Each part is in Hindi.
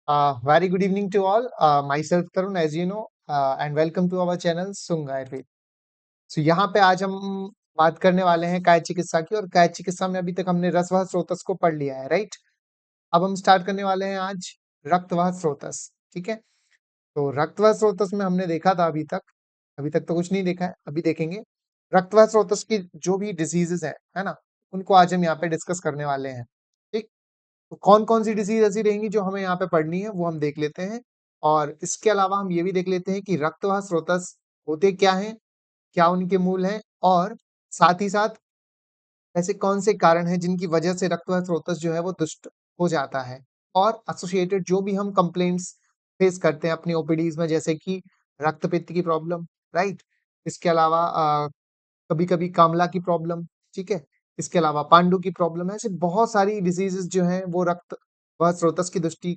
Very good evening to all. Myself Tarun, as you know, and welcome to our channel Sung Ayurved. So यहाँ पे आज हम बात करने वाले हैं काय चिकित्सा की, और काय चिकित्सा में अभी तक हमने रसवह स्रोतस को पढ़ लिया है, राइट? अब हम स्टार्ट करने वाले हैं आज रक्तवह स्रोतस, ठीक है? तो रक्तवह स्रोतस में हमने देखा था अभी तक तो कुछ नहीं देखा है, अभी देखेंगे। रक्तवह स्रोतस की जो भी डिजीजेस है ना? उनको आज हम यहाँ पे डिस्कस करने वाले हैं, ठीक? तो कौन-कौन सी डिसीज़ ऐसी रहेंगी जो हमें यहाँ पे पढ़नी है, वो हम देख लेते हैं। और इसके अलावा हम ये भी देख लेते हैं कि रक्तवाह स्रोतस होते क्या हैं, क्या उनके मूल हैं, और साथ ही साथ ऐसे कौन से कारण हैं जिनकी वजह से रक्तवाह स्रोतस जो है वो दुष्ट हो जाता है। और एसोसिएटेड जो भी हम कंप्लेंट्स फेस करते हैं अपनी ओपीडीज़ में, जैसे कि रक्तपित्त की प्रॉब्लम, राइट? इसके अलावा कभी-कभी कामला की प्रॉब्लम, ठीक है? इसके अलावा पांडु की प्रॉब्लम है। ऐसे बहुत सारी डिसीज़ेज़ जो हैं वो रक्त व स्रोतस की दृष्टि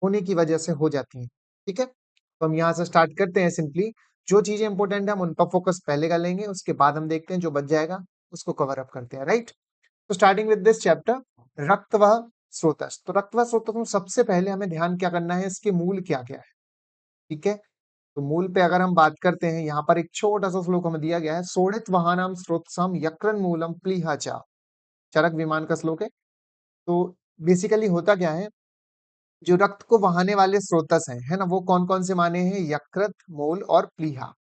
होने की वजह से हो जाती हैं, ठीक है? तो हम यहाँ से स्टार्ट करते हैं सिंपली। जो चीज़ें इम्पोर्टेंट है हम उन पर फोकस पहले कर लेंगे, उसके बाद हम देखते हैं जो बच जाएगा उसको कवर अप करते हैं, राइट? तो स्टार्टिंग विद दिस चैप्टर रक्तवाह स्रोतस। तो रक्तवाह स्रोतस में सबसे पहले हमें ध्यान क्या करना है, इसके मूल क्या-क्या है, ठीक है? तो मूल पे अगर हम बात करते हैं, यहाँ पर एक छोटा-सा श्लोक हमें दिया गया है, सोढ़ित वहानाम स्रोतसम यक्रन मूलम प्लीहा च। चरक विमान का श्लोक है। तो बेसिकली होता क्या है, जो रक्त को बहाने वाले स्रोतस हैं, है ना? वो कौन-कौन से माने हैं? यकृत, मूल और प्लीहा,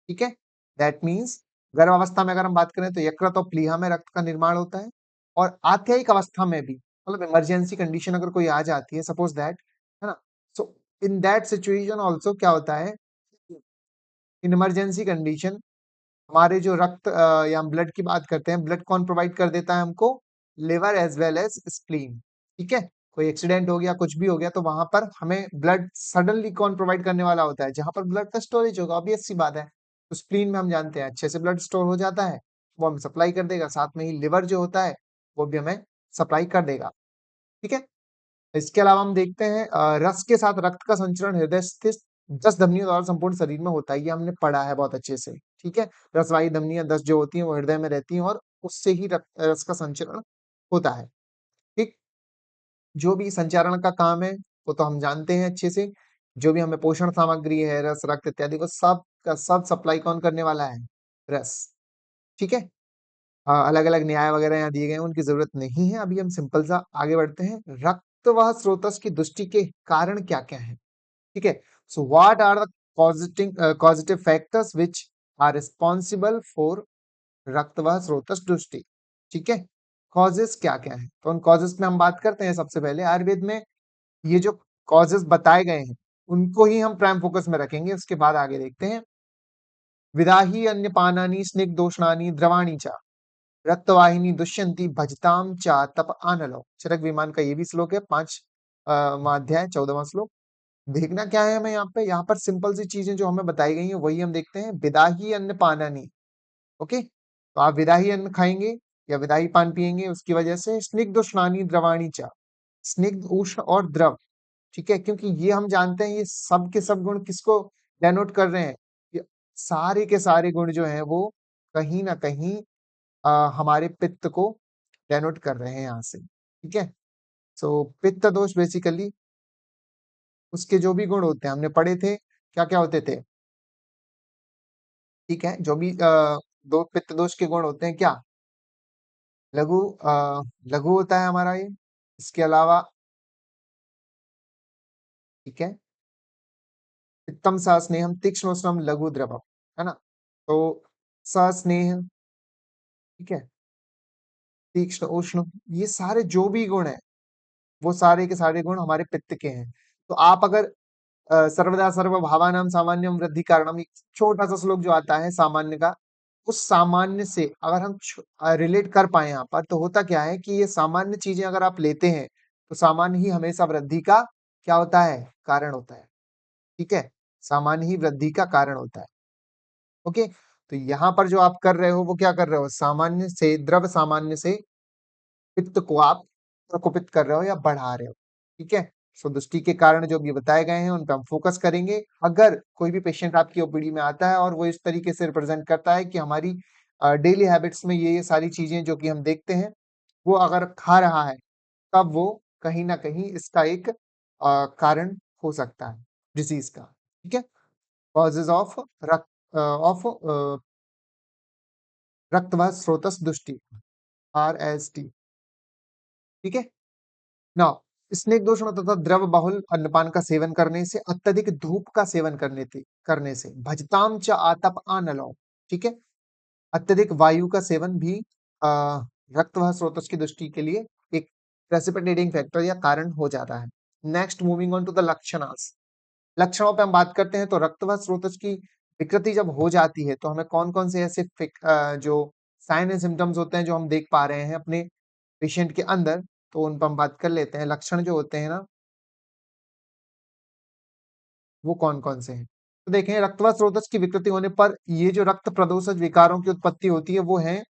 ठीक है? दैट मीन्स गर्भावस्था में अगर हम बात करें तो यकृत और प्लीहा में रक्त का निर्माण होता है, और आत्यायिक अवस्था में भी, मतलब इमरजेंसी कंडीशन अगर कोई आ जाती है, सपोज दैट, है ना? सो इन दैट सिचुएशन आल्सो क्या होता है, इन इमरजेंसी कंडीशन हमारे जो रक्त या हम ब्लड की बात करते हैं, ब्लड कौन प्रोवाइड कर देता है हमको? Liver as well as spleen, ठीक है? कोई एक्सीडेंट हो गया, कुछ भी हो गया, तो वहां पर हमें ब्लड सडनली कौन प्रोवाइड करने वाला होता है? जहां पर ब्लड का स्टोरेज होगा, ऑब्वियस सी बात है। तो स्प्लीन में हम जानते हैं अच्छे से ब्लड स्टोर हो जाता है, वो हमें सप्लाई कर देगा। साथ में ही लिवर जो होता है वो भी हमें सप्लाई कर देगा, ठीक है? इसके अलावा हम देखते हैं रस के साथ रक्त का संचरण हृदय स्थित 10 धमनियों द्वारा संपूर्ण शरीर में होता है। ये हमने पढ़ा है बहुत अच्छे से, ठीक है? रसवाही धमनियाँ 10 जो होती हैं वो हृदय में रहती हैं, और उससे ही रस का संचरण होता है, ठीक? जो भी संचारण का काम है वो तो हम जानते हैं अच्छे से। जो भी हमें पोषण सामग्री है, रस, रक्त इत्यादि, वो सब का सब सप्लाई कौन करने वाला है? रस, ठीक है? अलग-अलग न्याय वगैरह यहाँ दिए गए हैं, उनकी ज़रूरत नहीं है। अभी हम सिंपल सा आगे बढ़ते हैं। रक्तवाह स्रोतस की दुष्टि के कारण क्या-क्या हैं? ठीक है? So what are the causative factors which are responsible for रक्तवाह स्रोतस दुष्टि? ठीक है? कॉजेस क्या-क्या हैं? तो उन कॉजेस में हम बात करते हैं। सबसे पहले आयुर्वेद में ये जो कॉजेस बताए गए हैं, उनको ही हम प्राइम फोकस में रखेंगे, उसके बाद आगे देखते हैं। विदाही अन्यपानानि स्निग्धोष्णानि द्रवाणि च रक्तवाहिनी दुष्यंती भजताम चा तप आनलो। चरक विमान का ये भी श्लोक है, 5वां अध्याय 14वां श्लोक। देखना क्या है हमें यहाँ पर सिंपल सी चीजें जो हमें बताई गई हैं वही हम देखते हैं। विदाही अन्न पानानी, ओके? तो आप विदाही अन्न खाएंगे या विदाही पान पिएंगे, उसकी वजह से स्निग्ध उष्णानी द्रवाणी चा, स्निग्ध, उष्ण और द्रव, ठीक है? क्योंकि ये हम जानते हैं, ये सब के सब गुण किसको डेनोट कर रहे हैं? ये सारे के सारे गुण जो हैं वो कहीं ना कहीं हमारे पित्त को डेनोट कर रहे हैं यहाँ से, ठीक है? सो पित्त दोष बेसिकली उसके जो भी गुण होते हैं हमने पढ़े थे, क्या-क्या होते थे? ठीक है? जो भी दो पित्त दोष के गुण होते हैं क्या? लघु लघु होता है हमारा ये। इसके अलावा, ठीक है? पित्तम सस्नेहम तीक्ष्णोष्णम लघु द्रवम, है ना? तो सस्नेह, ठीक है? तीक्ष्ण, उष्ण, ये सारे जो भी गुण हैं, वो सारे के सारे गुण हमारे पित्त के हैं। तो आप अगर सर्वदा सर्वभावानां सामान्यं वृद्धि कारणम, एक छोटा-सा श्लोक जो आता है सामान्य का, उस सामान्य से अगर हम रिलेट कर पाएँ यहाँ पर, तो होता क्या है कि ये सामान्य चीज़ें अगर आप लेते हैं, तो सामान्य ही हमेशा वृद्धि का क्या होता है? कारण होता है, ठीक है? सामान्य ही वृद्धि का कारण होता है, ओके? तो यहाँ पर जो आप कर रहे हो, वो क्या कर रहे हो? सामान्य से, द्रव सामान्य से पित्त को आप प्रकोपित कर रहे हो या बढ़ा रहे हो, ठीक है? सो दृष्टि के कारण जो भी बताए गए हैं उन पे हम फोकस करेंगे। अगर कोई भी पेशेंट आपकी ओपीडी में आता है और वो इस तरीके से रिप्रेजेंट करता है कि हमारी डेली हैबिट्स में ये सारी चीजें जो कि हम देखते हैं, वो अगर खा रहा है, तब वो कहीं ना कहीं इसका एक कारण हो सकता है डिसीज का। ठीक है, कॉजेज ऑफ रक्त ऑफ रक्तवात स्रोतस दुष्टि, RST। ठीक है, नाउ स्नेक दोष तथा द्रव बहुल अन्नपान का सेवन करने से, अत्यधिक धूप का सेवन करने से, भजताम च आतप आनलो। ठीक है, अत्यधिक वायु का सेवन भी अ, रक्तवाह स्रोतस की दृष्टि के लिए एक प्रेसिपिटेटिंग फैक्टर या कारण हो जाता है। Next moving on to the लक्षणास। लक्षणों पे हम बात करते हैं तो रक्तवाह स्रोतस की विकृति जब हो जाती है तो हमें कौन कौन से ऐसे जो साइन एंड सिम्टम्स होते हैं जो हम देख पा रहे हैं अपने पेशेंट के अंदर, तो उन पर हम बात कर लेते हैं। लक्षण जो होते हैं ना, वो कौन कौन से हैं। तो देखें, रक्तवात स्रोतस की विकृति होने पर ये जो रक्त प्रदोषज विकारों की उत्पत्ति होती है वो है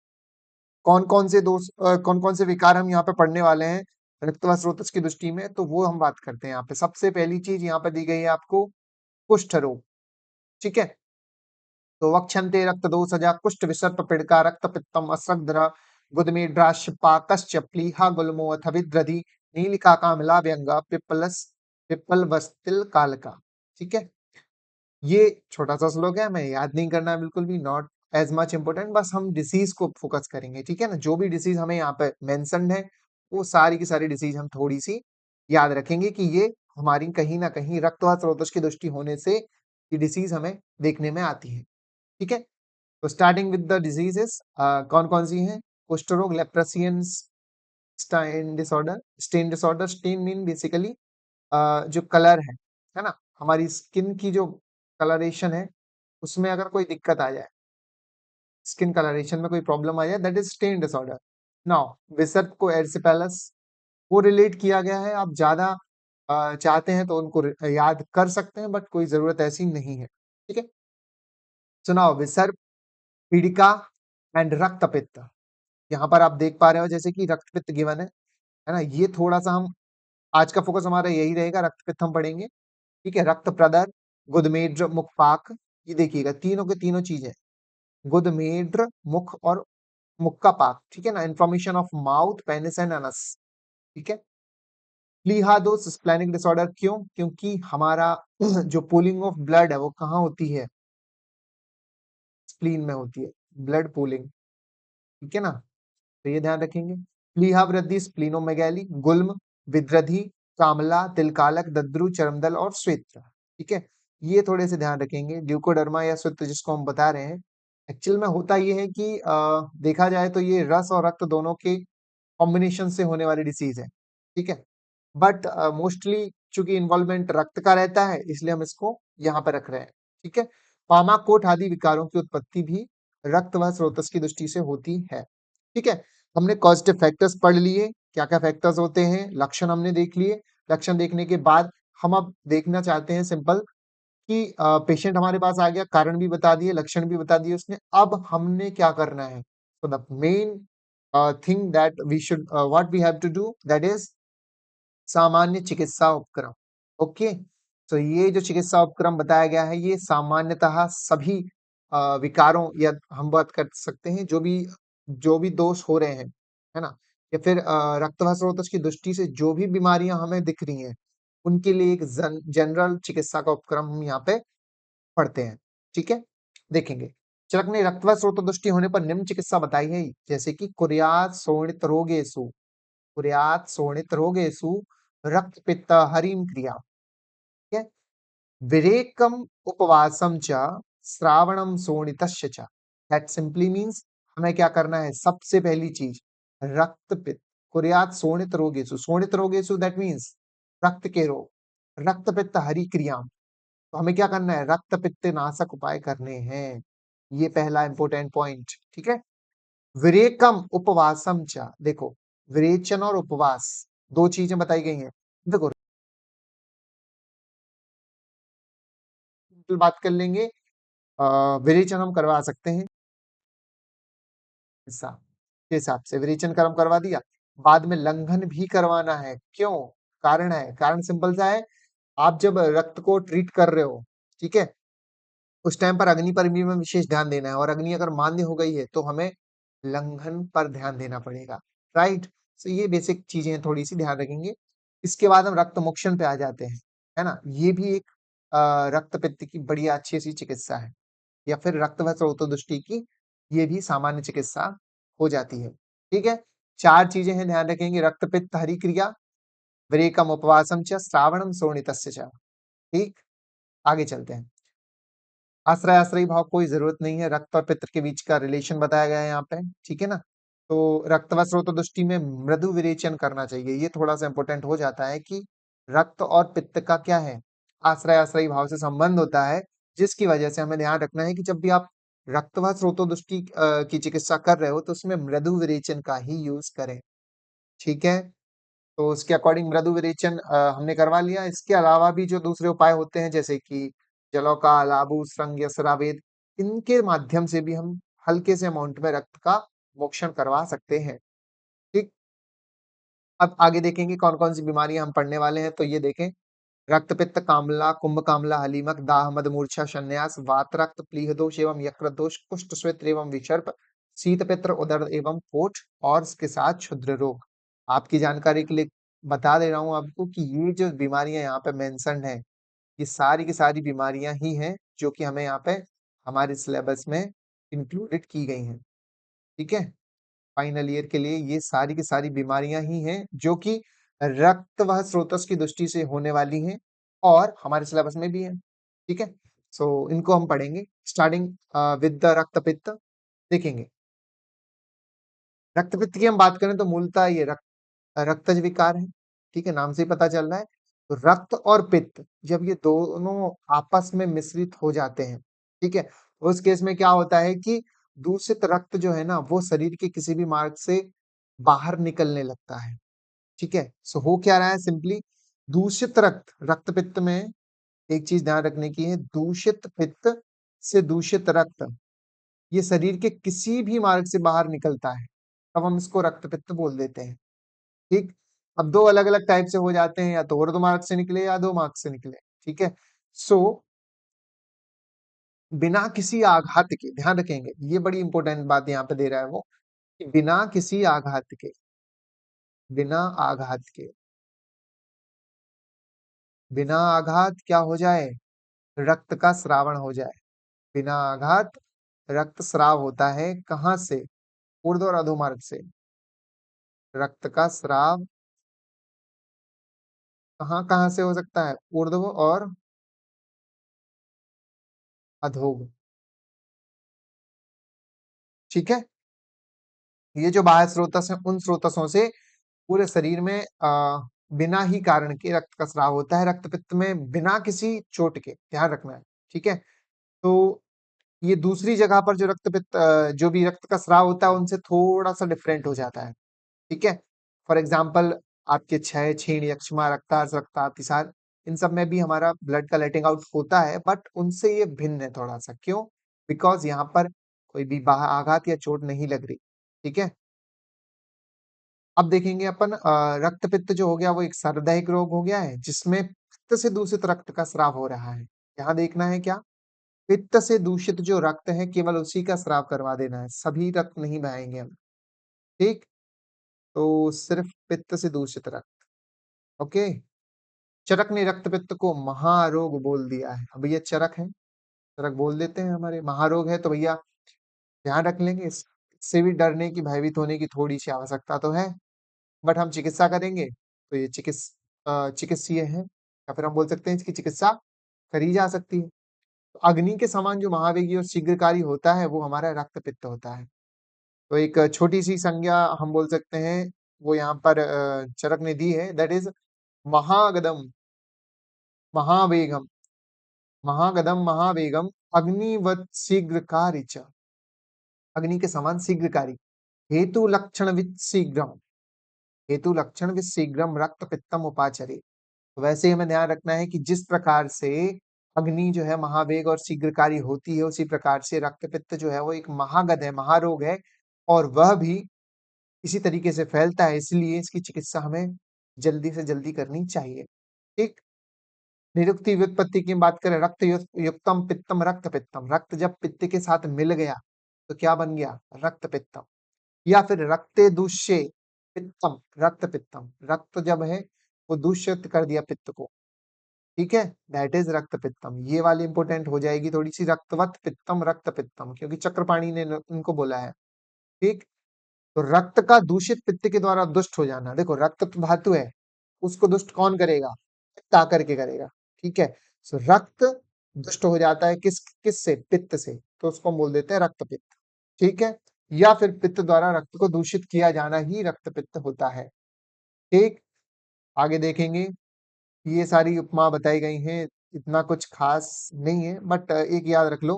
कौन कौन से कौन कौन से विकार हम यहाँ पे पढ़ने वाले हैं रक्तवात स्रोतस की दृष्टि में, तो वो हम बात करते हैं यहाँ पे। सबसे पहली चीज यहाँ पे दी गई है आपको, कुष्ठ रोग। ठीक है, तो वक्षन्ते रक्त दोषजा कुष्ठ विसर्प पिड़का रक्त पित्तम अस्रग्धरा गुदमेड्राश पाकश्च प्लीहा गुल्मो अथ विद्रधि नीलिका कामला व्यंगा पिप्पलस पिप्पल वस्तिल कालका। ठीक है, ये छोटा सा श्लोक है, हमें याद नहीं करना है बिल्कुल भी, नॉट एज मच इम्पोर्टेंट, बस हम डिसीज को फोकस करेंगे। ठीक है ना, जो भी डिसीज हमें यहाँ पे मेंशन्ड है वो सारी की सारी डिसीज हम थोड़ी सी याद रखेंगे कि ये हमारी कहीं ना कहीं रक्तवात स्रोतस की दृष्टि होने से ये डिसीज हमें देखने में आती है। ठीक है, तो स्टार्टिंग विद द डिजीजेस, कौन कौन सी हैं? कुष्ठ रोग, लेप्रोसियन skin disorder. Skin mean basically जो कलर है ना, हमारी स्किन की जो कलरेशन है उसमें अगर कोई दिक्कत आ जाए, स्किन कलरेशन में कोई प्रॉब्लम आ जाए, that is skin disorder. Now विसर्प को एरिसिपेलस वो रिलेट किया गया है, आप ज्यादा चाहते हैं तो उनको याद कर सकते हैं, बट कोई जरूरत ऐसी नहीं है। ठीक है, सुनाओ, विसर्प, पीड़िका एंड रक्तपित्त। यहाँ पर आप देख पा रहे हो जैसे कि रक्तपित्त गिवन है ना, ये थोड़ा सा हम आज का फोकस हमारा यही रहेगा, रक्तपित्त हम पढ़ेंगे। ठीक है, रक्त प्रदर, गुदमेड्र, मुखपाक, ये देखिएगा तीनों के तीनों चीजें, गुदमेड्र, मुख और मुख का पाक। ठीक है ना, information of mouth, penis and Anas. ठीक है, प्लीहादोस स्प्लेनिक डिसऑर्डर, क्यों? क्योंकि हमारा जो पूलिंग ऑफ ब्लड है वो कहाँ होती है? स्प्लीन में होती है ब्लड पूलिंग। ठीक है ना, तो ये ध्यान रखेंगे। प्लीहा वृद्धि, स्प्लीनोमेगैली, गुल्म, विद्रधि, कामला, तिलकालक, दद्रु, चरमदल और श्वेत्र। ठीक है, ये थोड़े से ध्यान रखेंगे। ल्यूकोडर्मा या श्वेत्र जिसको हम बता रहे हैं, एक्चुअल में होता ये है कि देखा जाए तो ये रस और रक्त दोनों के कॉम्बिनेशन से होने वाली डिसीज है। ठीक है, बट मोस्टली चूंकि इन्वॉल्वमेंट रक्त का रहता है इसलिए हम इसको यहाँ पर रख रहे हैं। ठीक है, पामाकोट आदि विकारों की उत्पत्ति भी रक्त व स्रोतस की दृष्टि से होती है। ठीक है, हमने कॉजेटिव फैक्टर्स पढ़ लिए, क्या क्या फैक्टर्स होते हैं, लक्षण हमने देख लिए। लक्षण देखने के बाद हम अब देखना चाहते हैं सिंपल कि पेशेंट हमारे पास आ गया, कारण भी बता दिए, लक्षण भी बता दिए उसने, अब हमने क्या करना है। so the main thing that we should what we have to do, that is सामान्य चिकित्सा उपक्रम। ओके, तो ये जो चिकित्सा उपक्रम बताया गया है ये सामान्यतः सभी विकारों या हम बात कर सकते हैं जो भी दोष हो रहे हैं, है ना, या फिर रक्तवाह स्रोतस की दृष्टि से जो भी बीमारियां हमें दिख रही हैं उनके लिए एक जनरल चिकित्सा का उपक्रम हम यहाँ पे पढ़ते हैं। ठीक है, देखेंगे। चरक ने रक्तवात स्रोत दृष्टि होने पर निम्न चिकित्सा बताई है, जैसे कि कुर्यात शोणित रोगेषु, कुर्यात शोणित रोगेषु रक्त पित्त हरिम क्रिया। ठीक है, विरेकम उपवासम च श्रावणम शोणितस्य च। दैट सिंपली मींस हमें क्या करना है, सबसे पहली चीज रक्त पित्त, कुर्यात शोणित रोगेषु दैट मींस रक्त के रोग, रक्त पित्त हरि क्रिया, तो हमें क्या करना है, रक्त पित्त नाशक उपाय करने हैं। ये पहला इंपॉर्टेंट पॉइंट। ठीक है, विरेकम उपवासम च, देखो विरेचन और उपवास दो चीजें बताई गई हैं। देखो बात कर लेंगे, विरेचन हम करवा सकते हैं हिस्सा के हिसाब से, विरेचन कर्म करवा दिया, बाद में लंघन भी करवाना है। क्यों? कारण है, कारण सिंपल सा है, आप जब रक्त को ट्रीट कर रहे हो, ठीक है, उस टाइम पर अग्नि पर भी हमें विशेष ध्यान देना है, और अग्नि अगर मान्य हो गई है तो हमें लंघन पर ध्यान देना पड़ेगा। राइट, सो ये बेसिक चीजें थोड़ी सी ध्यान रखेंगे। इसके बाद हम रक्त मोक्षण पे आ जाते हैं, है ना? ये भी एक रक्त पित्त की बढ़िया अच्छी-सी चिकित्सा है या फिर रक्त व स्रोतोदुष्टि की ये भी सामान्य चिकित्सा हो जाती है, ठीक है? 4 चीज़ें हैं ध्यान रखेंगे रक्तपित्त हरिक्रिया, वरेकम उपवासम च, श्रावणम शोणितस्य च, ठीक? आगे चलते हैं। आश्रय-आश्रयी भाव कोई ज़रूरत नहीं है, रक्त और पित्त के बीच का रिलेशन बताया गया है यहाँ पे, ठीक है ना? तो रक्त व स्रोतोदुष्टि में मृदु विरेचन करना चाहिए, ये थोड़ा-सा इम्पोर्टेंट हो जाता है कि रक्त और पित्त का क्या है, आश्रय-आश्रयी भाव से संबंध होता है, जिसकी वजह से हमें ध्यान रखना है कि जब भी आप रक्त व स्रोतोदुष्टि की चिकित्सा कर रहे हो, तो उसमें मृदु विरेचन का ही यूज़ करें, ठीक है? तो उसके अकॉर्डिंग मृदु विरेचन हमने करवा लिया। इसके अलावा भी जो दूसरे उपाय होते हैं जैसे कि जलौका, लाबू, श्रृंग या सरावेद, इनके माध्यम से भी हम हल्के से अमाउंट में रक्त का मोक्षण करवा सकते हैं। ठीक? अब आगे देखेंगे कौन-कौन सी बीमारियां हम पढ़ने वाले हैं, तो ये देखें रक्तपित्त, कामला, कुंभ कामला, हलीमक, दाह, मद, मूर्छा, शन्यास, वात रक्त, प्लीह दोष एवं यकृत दोष, कुष्ठ, श्वेत एवं विषर्प, शीत पित्र, उदर एवं कोष्ठ और इसके साथ क्षुद्र रोग। आपकी जानकारी के लिए बता दे रहा हूँ आपको कि ये जो बीमारियां यहाँ पे मेंशन्ड हैं, ये सारी की सारी बीमारियां ही हैं जो कि हमें यहाँ पे हमारे सिलेबस में इंक्लूडेड की गई हैं। ठीक है? फाइनल ईयर के लिए ये सारी की सारी बीमारियां ही हैं जो कि रक्त वह स्रोतस की दृष्टि से होने वाली हैं और हमारे सिलेबस में भी है। ठीक है? सो इनको हम पढ़ेंगे स्टार्टिंग विद द रक्तपित्त देखेंगे। रक्तपित्त की हम बात करें तो मूलतः ये रक्तज विकार है। ठीक है? नाम से ही पता चल रहा है। तो रक्त और पित्त जब ये दोनों आपस में मिश्रित हो जाते हैं, ठीक है? उस केस में क्या होता है कि दूषित रक्त जो है ना वो शरीर के किसी भी मार्ग से बाहर निकलने लगता है। ठीक है? सो हो क्या रहा है सिंपली दूषित रक्त पित्त में एक चीज़ ध्यान रखने की है, दूषित पित्त से दूषित रक्त ये शरीर के किसी भी मार्ग से बाहर निकलता है, तब हम इसको रक्तपित्त बोल देते हैं। ठीक? अब 2 अलग-अलग टाइप से हो जाते हैं, या तो ऊर्ध्व मार्ग से निकले या अधो मार्ग से निकले। ठीक है? सो बिना किसी आघात के ध्यान रखेंगे, ये बड़ी इंपॉर्टेंट बात यहाँ पे दे रहा है वो, कि बिना आघात के बिना आघात क्या हो जाए? रक्त का स्रावण हो जाए। बिना आघात रक्त स्राव होता है कहाँ से? ऊर्ध्व और अधोमार्ग से। रक्त का स्राव कहाँ-कहाँ से हो सकता है? ऊर्ध्व और अधोग। ठीक है? ये जो बाह्य स्रोतस हैं, उन स्रोतसों से पूरे शरीर में बिना ही कारण के रक्त का स्राव होता है। रक्तपित्त में बिना किसी चोट के, ध्यान रखना है। ठीक है? तो ये दूसरी जगह पर जो जो भी रक्त का स्राव होता है, उनसे थोड़ा-सा डिफरेंट हो जाता है। ठीक है? फॉर एग्ज़ाम्पल आपके क्षय, छीण, यक्ष्मा, रक्ताल्प, रक्तातिसार इन सब में भी हमारा ब्लड का लेटिंग आउट होता है, बट उनसे ये भिन्न है थोड़ा-सा। क्यों? बिकॉज़ यहाँ पर कोई भी आघात या चोट नहीं लग रही। ठीक है? अब देखेंगे अपन रक्तपित्त जो हो गया वो एक सार्वधायिक रोग हो गया है, जिसमें पित्त से दूषित रक्त का स्राव हो रहा है। यहाँ देखना है क्या? पित्त से दूषित जो रक्त है, केवल उसी का स्राव करवा देना है, सभी रक्त नहीं बहाएँगे हम। ठीक? तो सिर्फ पित्त से दूषित रक्त, ओके? चरक ने रक्तपित्त को महारोग बोल दिया है। अब भैया चरक है, चरक बोल देते हैं हमारे, महारोग है तो भैया ध्यान रख लेंगे इससे भी डरने की, भयभीत होने की थोड़ी-सी आवश्यकता तो है, बट हम चिकित्सा करेंगे, तो ये चिकित्सीय है या फिर हम बोल सकते हैं इसकी चिकित्सा करी जा सकती है। तो अग्नि के समान जो महावेगी और शीघ्रकारी होता है, वो हमारा रक्तपित्त होता है। तो एक छोटी-सी संज्ञा हम बोल सकते हैं, वो यहाँ पर चरक ने दी है, दैट इज़ महागदम, महावेगम, महागदम, महावेगम, अग्निवत् शीघ्रकारी च, अग्नि के समान शीघ्रकारी, हेतु लक्षण वित् शीघ्रम, हेतु लक्षण वित् शीघ्रम रक्तपित्तम उपाचरे। तो वैसे ही हमें ध्यान रखना है कि जिस प्रकार से अग्नि जो है महावेग और शीघ्रकारी होती है, उसी प्रकार से रक्तपित्त जो है वो एक महागद है, महारोग है और वह भी इसी तरीके से फैलता है, इसलिए इसकी चिकित्सा हमें जल्दी से जल्दी करनी चाहिए। ठीक? निरुक्ति व्युत्पत्ति की बात करें रक्त युक्तम पित्तम रक्त पित्तम, रक्त जब पित्त के साथ मिल गया तो क्या बन गया? रक्त पित्तम। या फिर रक्ते दूष्ये पित्तम रक्त पित्तम, रक्त जब है वो दूषित कर दिया पित्त को। ठीक है, दैट इज रक्त पित्तम। ये वाली इंपॉर्टेंट हो जाएगी थोड़ी सी, रक्तवत पित्तम रक्त पित्तम, क्योंकि चक्रपाणी ने उनको बोला है। ठीक, तो रक्त का दूषित पित्त के द्वारा दुष्ट हो जाना, देखो रक्त तो धातु है, उसको दुष्ट कौन करेगा, पित्त आकर के करेगा। ठीक है, सो रक्त दुष्ट हो जाता है किस से, पित्त से, तो उसको हम बोल देते हैं रक्त पित्त। ठीक है, या फिर पित्त द्वारा रक्त को दूषित किया जाना ही रक्त पित्त होता है। ठीक, आगे देखेंगे, ये सारी उपमा बताई गई हैं, इतना कुछ खास नहीं है, बट एक याद रख लो,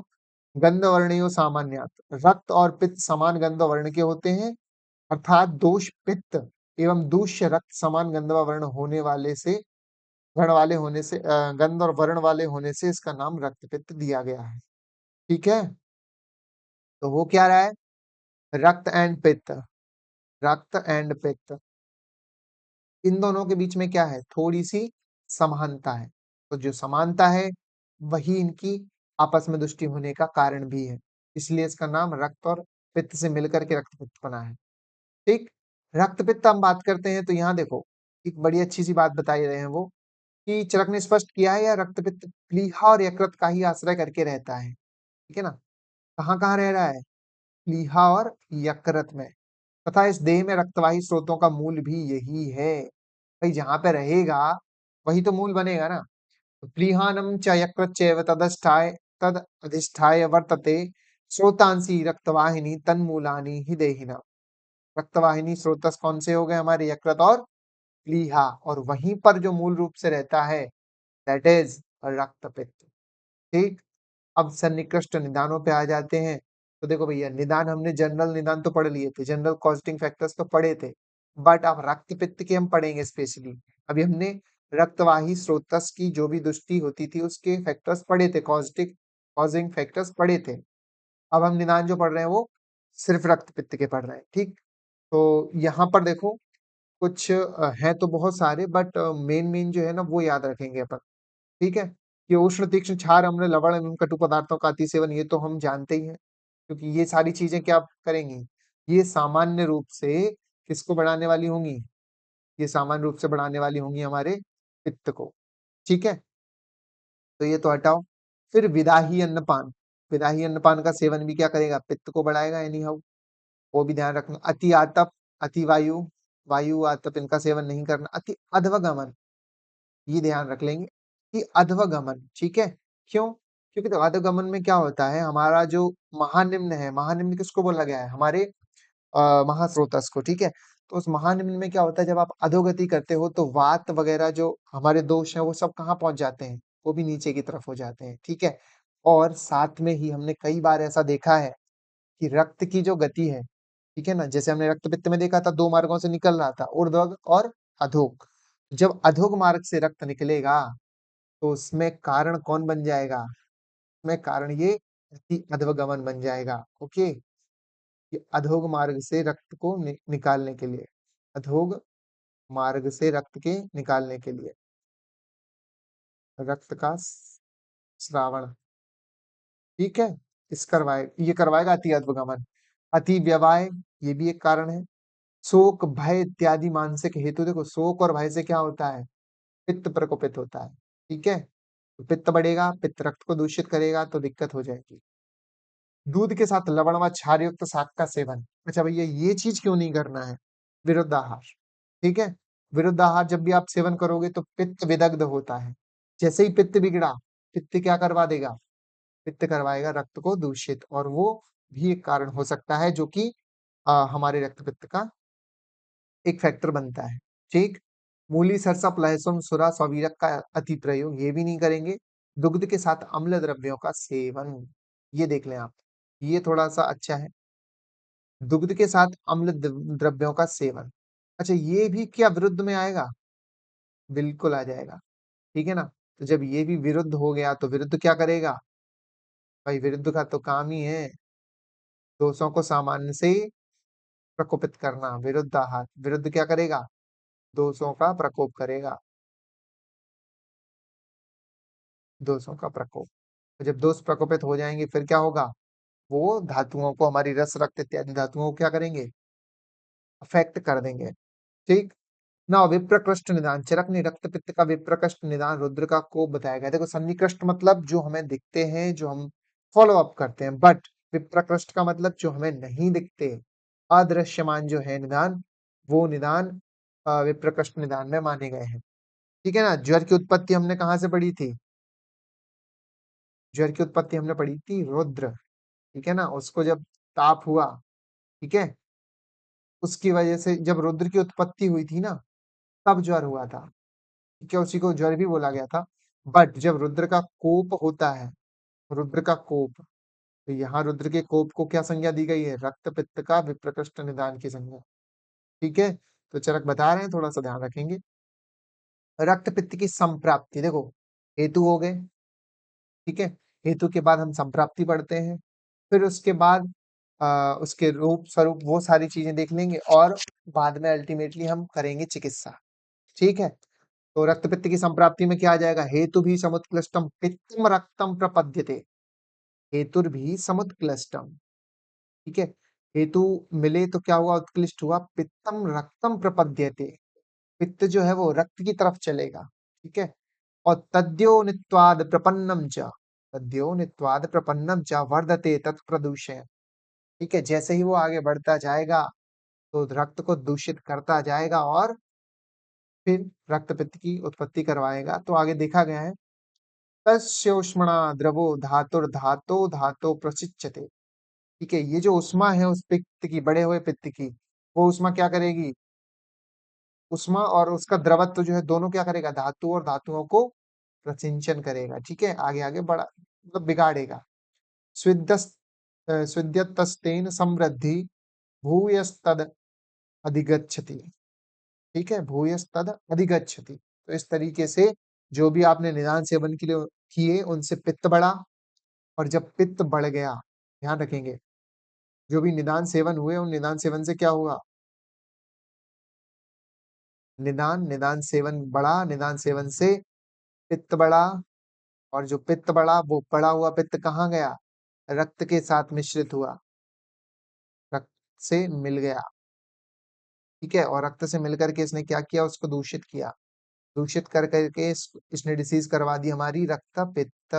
गंध वर्णयो सामान्यात, रक्त और पित्त समान गंध वर्ण के होते हैं, अर्थात दोष पित्त एवं दूष्य रक्त समान गंध व वर्ण होने वाले से, गण वाले होने से, गंध और वर्ण वाले होने से इसका नाम रक्त पित्त दिया गया है। ठीक है, तो वो क्या रहा है, रक्त एंड पित्त, रक्त एंड पित्त, इन दोनों के बीच में क्या है, थोड़ी सी समानता है। तो जो समानता है वही इनकी आपस में दुष्टि होने का कारण भी है, इसलिए इसका नाम रक्त और पित्त से मिलकर के रक्त पित्त बना है। ठीक, रक्त पित्त हम बात करते हैं तो यहाँ देखो, एक बड़ी अच्छी सी बात बताई रहे हैं वो, कि चरक ने स्पष्ट किया है, या रक्त पित्त प्लीहा और यकृत का ही आश्रय करके रहता है। ठीक है ना, कहाँ कहाँ रह रहा है, प्लीहा और यकृत में, तथा इस देह में रक्तवाही स्रोतों का मूल भी यही है। भाई जहां पे रहेगा वही तो मूल बनेगा ना। तो प्लीहानम च यकृत चैव तदष्ठाय तद अधिष्ठाय वर्तते स्रोतांसी रक्तवाहिनी तन्मूलानि हि देहिना। रक्तवाहिनी स्रोतस कौन से हो गए हमारे, यकृत और प्लीहा, और वहीं पर जो मूल रूप से रहता है दैट इज रक्त पित्त। ठीक, अब सन्निकृष्ट निदानों पे आ जाते हैं। तो देखो भैया, निदान हमने जनरल निदान तो पढ़ लिए थे, जनरल कॉस्टिंग फैक्टर्स तो पढ़े थे, बट अब रक्त पित्त के हम पढ़ेंगे स्पेशली। अभी हमने रक्तवाही स्रोतस की जो भी दुष्टि होती थी उसके फैक्टर्स पढ़े थे, कॉस्टिक कॉजिंग फैक्टर्स पढ़े थे। अब हम निदान जो पढ़ रहे हैं वो सिर्फ रक्त पित्त के पढ़ रहे हैं। ठीक, तो यहाँ पर देखो कुछ है तो बहुत सारे, बट मेन मेन जो है ना वो याद रखेंगे अपन। ठीक है, ये उष्ण तीक्ष्ण क्षार अम्ल लवण एवं कटु पदार्थों का अति सेवन, ये तो हम जानते ही हैं, क्योंकि ये सारी चीजें क्या करेंगी, ये सामान्य रूप से किसको बढ़ाने वाली होंगी, ये सामान्य रूप से बढ़ाने वाली होंगी हमारे पित्त को। ठीक है, तो ये तो हटाओ। फिर विदाही अन्नपान, विदाही अन्नपान का सेवन भी क्या करेगा, पित्त को बढ़ाएगा एनी हाउ, वो भी ध्यान रखना। अति आतप, अति वायु, वायु आतप इनका सेवन नहीं करना। अति अध्वगमन, ये ध्यान रख लेंगे कि अध्वगमन। ठीक है, क्यों, क्योंकि तो अधोगमन में क्या होता है, हमारा जो महानिम्न है, महानिम्न किसको बोला गया है, हमारे महास्रोतस को। ठीक है, तो उस महानिम्न में क्या होता है, जब आप अधोगति करते हो तो वात वगैरह जो हमारे दोष है वो सब कहाँ पहुंच जाते हैं, वो भी नीचे की तरफ हो जाते हैं। ठीक है, और साथ में ही हमने कई बार ऐसा देखा है कि रक्त की जो गति है, ठीक है ना, जैसे हमने रक्त पित्त में देखा था, दो मार्गों से निकल रहा था, ऊर्ध्व और अधोग। जब अधोग मार्ग से रक्त निकलेगा तो उसमें कारण कौन बन जाएगा, उसमें कारण ये अति अधोगमन बन जाएगा। ओके, ये अधोग मार्ग से रक्त को निकालने के लिए, अधोग मार्ग से रक्त के निकालने के लिए, रक्त का श्रावण। ठीक है, इस करवाए ये करवाएगा अति अधोगमन। अति व्यवाय, ये भी एक कारण है। शोक भय इत्यादि मानसिक हेतु, देखो शोक और भय से क्या होता है, पित्त प्रकोपित होता है। ठीक है, तो पित्त बढ़ेगा, पित्त रक्त को दूषित करेगा तो दिक्कत हो जाएगी। दूध के साथ लवण व क्षार युक्त शाक का सेवन, अच्छा भैया ये चीज क्यों नहीं करना है, विरुद्ध आहार। ठीक है, विरुद्ध आहार जब भी आप सेवन करोगे तो पित्त विदग्ध होता है, जैसे ही पित्त बिगड़ा, पित्त क्या करवा देगा, पित्त करवाएगा रक्त को दूषित, और वो भी एक कारण हो सकता है जो कि हमारे रक्त पित्त का एक फैक्टर बनता है। ठीक, मूली सरसप लहसुन सुरा सवीरक का अति प्रयोग, ये भी नहीं करेंगे। दुग्ध के साथ अम्ल द्रव्यों का सेवन, ये देख लें आप, ये थोड़ा सा अच्छा है। दुग्ध के साथ अम्ल द्रव्यों का सेवन, अच्छा ये भी क्या विरुद्ध में आएगा, बिल्कुल आ जाएगा। ठीक है ना, तो जब ये भी विरुद्ध हो गया तो विरुद्ध क्या करेगा, भाई विरुद्ध का तो काम ही है दोषों को सामान्य से प्रकोपित करना, विरुद्ध आहार, विरुद्ध क्या करेगा, दोषों का प्रकोप करेगा, दोषों का प्रकोप। तो जब दोष प्रकोपित हो जाएंगे फिर क्या होगा, वो धातुओं को, हमारी रस रक्त इत्यादि धातुओं को क्या करेंगे, अफेक्ट कर देंगे। ठीक, ना विप्रकृष्ट निदान, चरक ने रक्त पित्त का विप्रकृष्ट निदान रुद्र का कोप बताया गया। देखो सन्निकृष्ट मतलब जो हमें दिखते हैं, जो हम फॉलो अप करते हैं, बट विप्रकृष्ट का मतलब जो हमें नहीं दिखते, अदृश्यमान जो है निदान, वो निदान विप्रकृष्ट निदान में माने गए हैं। ठीक है ना। ज्वर की उत्पत्ति हमने कहाँ से पढ़ी थी? ज्वर की उत्पत्ति हमने पढ़ी थी रुद्र। ठीक है ना। उसको जब ताप हुआ, ठीक है, उसकी वजह से जब रुद्र की उत्पत्ति हुई थी ना, तब ज्वर हुआ था। ठीक है, उसी को ज्वर भी बोला गया था। बट जब रुद्र का कोप होता है, रुद्र का कोप, तो यहाँ रुद्र के कोप को क्या संज्ञा दी गई है? रक्त पित्त का विप्रकृष्ट निदान की संज्ञा। ठीक है। तो चरक बता रहे हैं, थोड़ा सा ध्यान रखेंगे। रक्त पित्त की संप्राप्ति, देखो हेतु हो गए, ठीक है, हेतु के बाद हम संप्राप्ति पढ़ते हैं, फिर उसके बाद उसके रूप स्वरूप वो सारी चीजें देख लेंगे, और बाद में अल्टीमेटली हम करेंगे चिकित्सा। ठीक है। तो रक्त पित्त की संप्राप्ति में क्या आ जाएगा? हेतु भी समुत्कृष्टम पित्तम रक्तम प्रपद्यते, हेतुर भी समुत्कृष्टम। ठीक है। हेतु मिले तो क्या हुआ? उत्कृष्ट हुआ। पित्तम रक्तम प्रपद्यते, पित्त जो है वो रक्त की तरफ चलेगा। ठीक है। और तद्यो नित्वाद प्रपन्नम च, तद्यो नित्वाद प्रपन्नम च वर्धते तत्प्रदूषय। ठीक है। जैसे ही वो आगे बढ़ता जाएगा, तो रक्त को दूषित करता जाएगा और फिर रक्त पित्त की उत्पत्ति करवाएगा। तो आगे देखा गया है, तस्योष्मणा द्रवो धातुर्धातो धातो प्रसिच्यते। ठीक है। ये जो उष्मा है उस पित्त की, बड़े हुए पित्त की, वो उष्मा क्या करेगी? उष्मा और उसका द्रवत्व जो है, दोनों क्या करेगा? धातु और धातुओं को प्रसिंचन करेगा। ठीक है। आगे आगे बड़ा मतलब बिगाड़ेगा। स्विद्यस स्विद्यतस्तेन समृद्धि भूयस्तद अधिगच्छति। ठीक है। भूयस्तद अधिगच्छति। तो इस तरीके से जो भी आपने निदान सेवन के लिए किए, उनसे पित्त बढ़ा, और जब पित्त बढ़ गया, ध्यान रखेंगे, जो भी निदान सेवन हुए, उन निदान सेवन से क्या हुआ? निदान सेवन बढ़ा, निदान सेवन से पित्त बढ़ा, और जो पित्त बढ़ा, वो बढ़ा हुआ पित्त कहाँ गया? रक्त के साथ मिश्रित हुआ, रक्त से मिल गया। ठीक है। और रक्त से मिलकर के इसने क्या किया? उसको दूषित किया। दूषित कर करके इसने डिसीज करवा दी हमारी रक्त पित्त।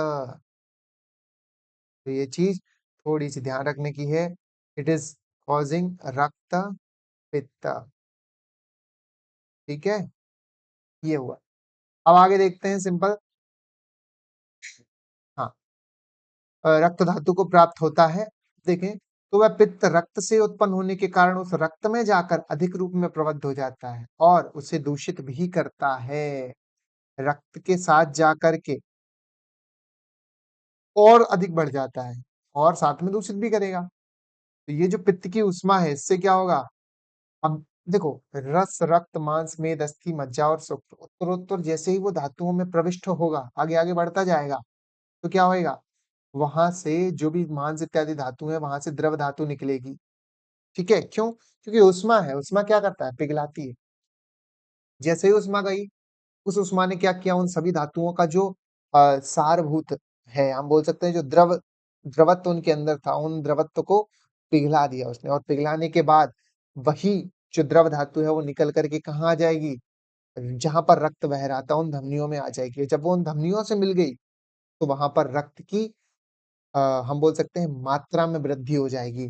तो ये चीज थोड़ी सी ध्यान रखने की है। इट इज कॉजिंग रक्त पित्त। ठीक है। ये हुआ। अब आगे देखते हैं सिंपल। हाँ। रक्त धातु को प्राप्त होता है, देखें, तो वह पित्त रक्त से उत्पन्न होने के कारण उस रक्त में जाकर अधिक रूप में प्रबद्ध हो जाता है और उसे दूषित भी करता है। रक्त के साथ जाकर के और अधिक बढ़ जाता है, और साथ में दूषित भी करेगा। तो ये जो पित्त की उष्मा है, इससे क्या होगा? अब देखो, रस रक्त मांस मेद अस्थि मज्जा और सुक्त, उत्तरोत्तर जैसे ही वो धातुओं में प्रविष्ट होगा, आगे आगे बढ़ता जाएगा, तो क्या होएगा? वहां से जो भी मांस इत्यादि धातु है, वहां से द्रव धातु निकलेगी। ठीक है। क्यों? क्योंकि उष्मा है, उष्मा क्या करता है? पिघलाती है। जैसे ही उष्मा गई, उस उष्मा ने क्या किया? उन सभी धातुओं का जो सारभूत है, हम बोल सकते हैं, जो द्रवत्व उनके अंदर था, उन द्रवत्व को पिघला दिया उसने, और पिघलाने के बाद वही जो द्रव धातु है, वो निकल करके कहाँ आ जाएगी? जहां पर रक्त बह रहा था, उन धमनियों में आ जाएगी। जब वो उन धमनियों से मिल गई, तो वहां पर रक्त की अ, हम बोल सकते हैं मात्रा में वृद्धि हो जाएगी।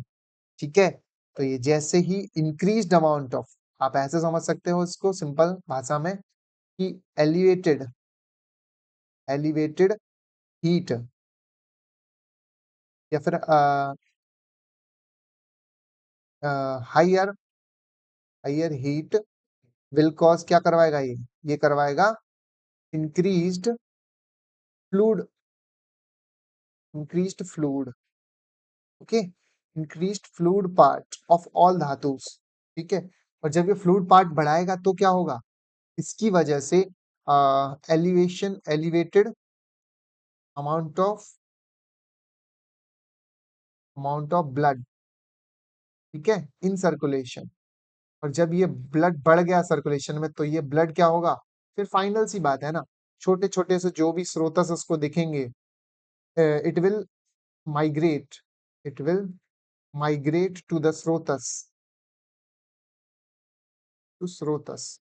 ठीक है। तो ये जैसे ही इंक्रीज्ड अमाउंट ऑफ, आप ऐसे समझ सकते हो इसको सिंपल भाषा में, कि एलिवेटेड एलिवेटेड हीट, या फिर higher higher heat will cause, क्या करवाएगा ये करवाएगा increased fluid, increased fluid. Okay. Increased fluid part of all धातुस। ठीक है। और जब ये फ्लूड पार्ट बढ़ाएगा, तो क्या होगा? इसकी वजह से एलिवेटेड अमाउंट ऑफ ब्लड, ठीक है, इन सर्कुलेशन। और जब ये ब्लड बढ़ गया सर्कुलेशन में, तो ये ब्लड क्या होगा? फिर फाइनल सी बात है ना, छोटे छोटे से जो भी स्रोतस उसको दिखेंगे, it will migrate it will migrate to the स्रोतस, टू स्रोतस।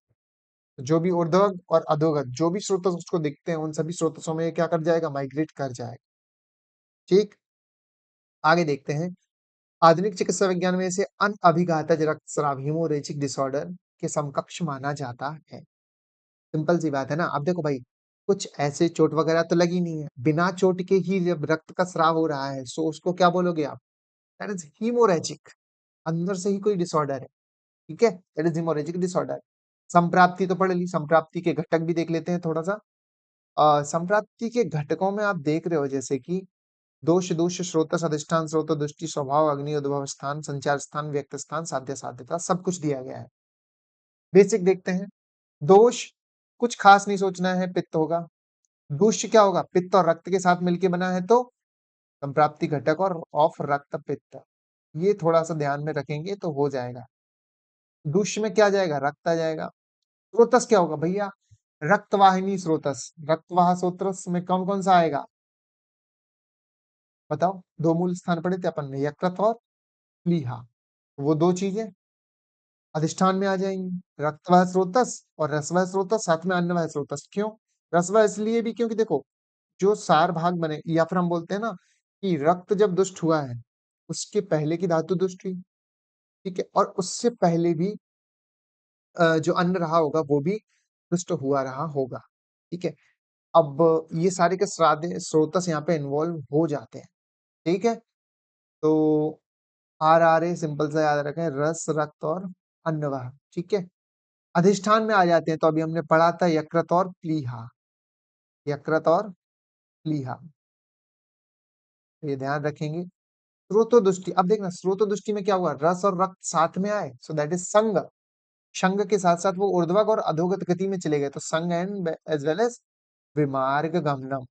जो भी ऊर्ध्वक और अधोगत जो भी स्रोत उसको दिखते हैं, उन सभी स्रोतों में ये क्या कर जाएगा? माइग्रेट कर जाएगा। ठीक? आगे देखते हैं। आधुनिक चिकित्सा विज्ञान में इसे अनअभिघातज रक्तस्राव हेमोरेजिक डिसऑर्डर के समकक्ष माना जाता है। सिंपल सी बात है ना। अब देखो भाई, कुछ ऐसे चोट वगैरह तो लगी नहीं है, बिना चोट के ही जब रक्त का स्राव हो रहा है, सो उसको क्या बोलोगे आप? That is haemorrhagic. अंदर से ही कोई डिसऑर्डर है। ठीक है, दैट इज हीमोरेजिक डिसऑर्डर। संप्राप्ति तो पढ़ ली, संप्राप्ति के घटक भी देख लेते हैं थोड़ा सा। संप्राप्ति के घटकों में आप देख रहे हो जैसे कि दोष, दूष्य, स्रोतस, अधिष्ठान, स्रोत, दृष्टि, स्वभाव, अग्नि, उद्भव स्थान, संचार स्थान, व्यक्त स्थान, साध्य, साध्यता, सब कुछ दिया गया है। बेसिक देखते हैं। दोष, कुछ खास नहीं सोचना है, पित्त होगा। दूष्य क्या होगा? पित्त और रक्त के साथ मिलके बना है तो संप्राप्ति घटक और ऑफ रक्त पित्त। ये थोड़ा सा ध्यान में रखेंगे तो हो जाएगा। दूष्य में क्या आ जाएगा? रक्त आ जाएगा। स्रोतस क्या होगा भैया? रक्तवाहिनी स्रोतस। रक्तवाह स्रोतस में कौन कौन सा आएगा? बताओ। दो मूल स्थान पढ़े थे अपन ने, यकृत और प्लीहा। वो दो चीजें अधिष्ठान में आ जाएंगी। रक्तवाह स्रोतस और रसवाह स्रोतस, साथ में अन्नवाह स्रोतस। क्यों रसवाह? इसलिए भी क्योंकि देखो, जो सार भाग बने, या फिर हम बोलते हैं ना कि रक्त जब दुष्ट हुआ है, उसके पहले की धातु दुष्ट हुई। ठीक है, और उससे पहले भी जो अन्न रहा होगा वो भी दुष्ट हुआ रहा होगा। ठीक है, अब ये सारे के श्राद्ध स्रोतस यहाँ पे इन्वॉल्व हो जाते हैं। ठीक है, तो आर आर ए सिंपल सा याद रखें, रस, रक्त और अन्नवाह। ठीक है, अधिष्ठान में आ जाते हैं तो अभी हमने पढ़ा था यकृत और प्लीहा। यकृत और प्लीहा, तो ये ध्यान रखेंगे। स्रोतोदुष्टि, अब देखना स्रोतोदुष्टि में क्या हुआ? रस और रक्त साथ में आए, सो दैट इज संग। संग के साथ साथ वो ऊर्ध्वक और अधोगत गति में चले गए, तो संग एंड एज वेल एज विमार्ग गमनम।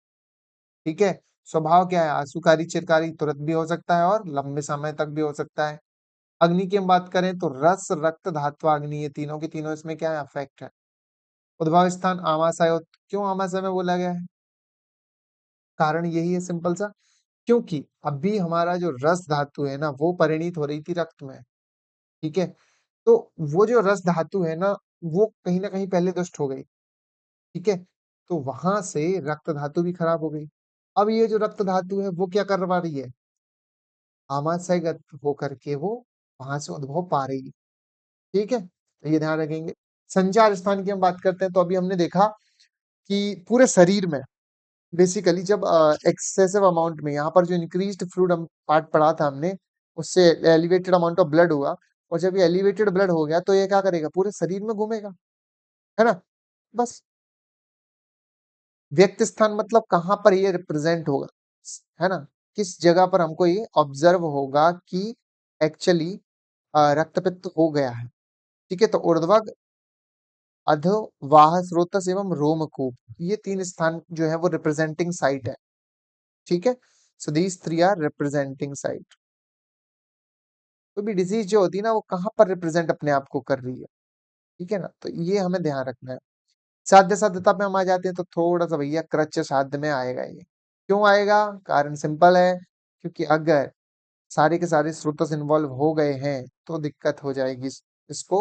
ठीक है, स्वभाव क्या है? आशुकारी, चिरकारी, तुरंत भी हो सकता है और लंबे समय तक भी हो सकता है। अग्नि की हम बात करें तो रस, रक्त, धात्वा, अग्नि, ये तीनों के तीनों इसमें क्या है? अफेक्ट है। उद्भव स्थान आमाशय। क्यों आमाशय में बोला गया है? कारण यही है सिंपल सा, क्योंकि अभी हमारा जो रस धातु है ना, वो परिणीत हो रही थी रक्त में। ठीक है, तो वो जो रस धातु है ना, वो कहीं ना कहीं पहले दुष्ट हो गई। ठीक है, तो वहां से रक्त धातु भी खराब हो गई। अब ये जो रक्त धातु है वो क्या करवा रही है? आमाशयगत होकर के वो वहां से उद्भव पा रही है। ठीक है, तो ये ध्यान रखेंगे। संचार स्थान की हम बात करते हैं तो अभी हमने देखा कि पूरे शरीर में बेसिकली जब एक्सेसिव अमाउंट में, यहाँ पर जो इंक्रीज्ड फ्लूइड पार्ट पढ़ा था हमने, उससे एलिवेटेड अमाउंट ऑफ ब्लड हुआ, और जब ये एलिवेटेड ब्लड हो गया तो ये क्या करेगा? पूरे शरीर में घूमेगा, है ना? बस। व्यक्ति स्थान मतलब कहाँ पर ये रिप्रेजेंट होगा, है ना? किस जगह पर हमको ये ऑब्जर्व होगा कि एक्चुअली रक्तपित्त हो गया है। ठीक है, तो ऊर्ध्वक, अधो, वाह स्रोतस एवं रोमकूप, ये तीन स्थान जो है वो रिप्रेजेंटिंग साइट है। ठीक है, so these three are representing site. कोई भी डिजीज जो होती है ना, वो कहाँ पर रिप्रेजेंट अपने आप को कर रही है। ठीक है ना, तो ये हमें ध्यान रखना है। साध्य साध्यता पे हम आ जाते हैं तो थोड़ा सा भैया कृच्च साध्य में आएगा ये। क्यों आएगा? कारण सिंपल है, क्योंकि अगर सारे के सारे स्रोत इन्वॉल्व हो गए हैं तो दिक्कत हो जाएगी इसको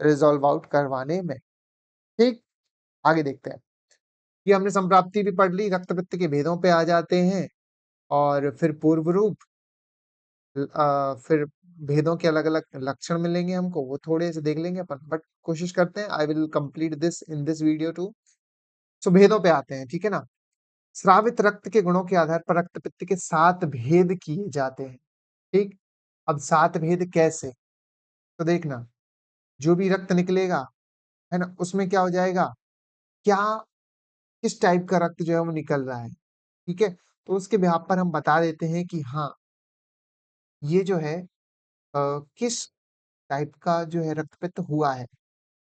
रिजॉल्व आउट करवाने में। ठीक, आगे देखते हैं। ये हमने संप्राप्ति भी पढ़ ली, रक्त पित्त के भेदों पे आ जाते हैं, और फिर पूर्व रूप, फिर भेदों के अलग अलग लक्षण मिलेंगे हमको, वो थोड़े से देख लेंगे अपन, बट कोशिश करते हैं। I will complete this in this video too. So भेदों पे आते हैं, ठीक है ना। स्रावित रक्त के गुणों के आधार पर रक्त पित्त के 7 भेद किए जाते हैं। ठीक, अब 7 भेद कैसे? तो देखना, जो भी रक्त निकलेगा, है ना, उसमें क्या हो जाएगा? क्या, किस टाइप का रक्त जो है वो निकल रहा है। ठीक है, तो उसके बिहाफ पर हम बता देते हैं कि हाँ, ये जो है किस टाइप का जो है रक्तपित्त हुआ है।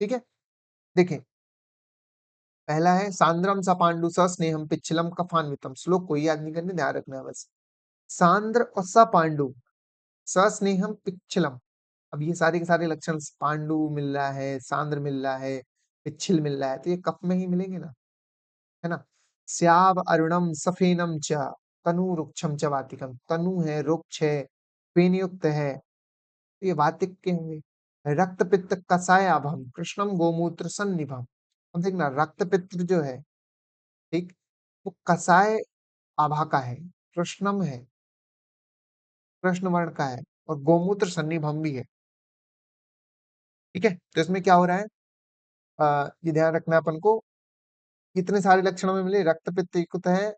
ठीक है, देखें, पहला है सांद्रम सा पांडु स स्नेहम पिच्छलम कफान्वितम। श्लोक को याद नहीं करने, ध्यान रखना है बस। सांद्र और स पांडु, स स्नेहम पिच्छलम। अब ये सारे के सारे लक्षण, पांडु मिल रहा है, सांद्र मिल रहा है, पिच्छल मिल रहा है, तो ये कफ में ही मिलेंगे ना, है ना। स्याव अरुणम सफेनम च तनु रुक्षम च वातिकम। तनु है, रुक्ष है, फेनयुक्त है, तो ये वातिक के होंगे। रक्त पित्त कसायाभम कृष्णम गोमूत्र सन्निभम। अब देखना रक्त पित्त जो है, ठीक, वो कसाय आभा का है, कृष्णम है, कृष्ण वर्ण का है और गोमूत्र सन्निभम भी है। ठीक है, तो इसमें क्या हो रहा है, ये ध्यान रखना है अपन को, कितने सारे लक्षणों में मिले, रक्त पित्त युक्त है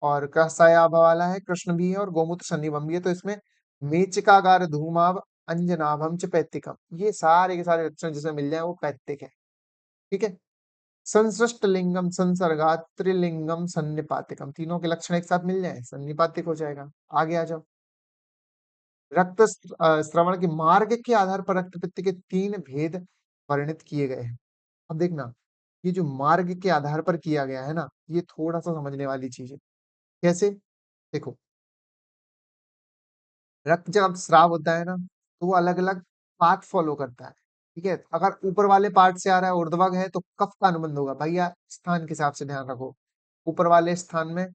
और कसाय आभा वाला है, कृष्ण भी है और गोमूत्र सन्निभम भी है। तो इसमें मेचकागार धूमाभ अंजनाभम च पैत्तिकम, ये सारे के सारे लक्षण जिसमें मिल जाए वो पैत्तिक है। ठीक है, संसृष्ट लिंगम संसर्गात त्रिलिंगम सन्निपातिकम, तीनों के लक्षण एक साथ मिल जाए सन्निपातिक हो जाएगा। आगे आ जाओ, श्रवण के मार्ग के आधार पर रक्त पित्त के तीन भेद वर्णित किए गए हैं। अब देखना, ये जो मार्ग के आधार पर किया गया है ना, ये थोड़ा सा समझने वाली चीज है। कैसे, देखो, रक्त जब स्राव होता है ना, तो वो अलग अलग पाथ फॉलो करता है। ठीक है, अगर ऊपर वाले पार्ट से आ रहा है ऊर्ध्वग है तो कफ का अनुबंध होगा, भैया स्थान के हिसाब से ध्यान रखो, ऊपर वाले स्थान में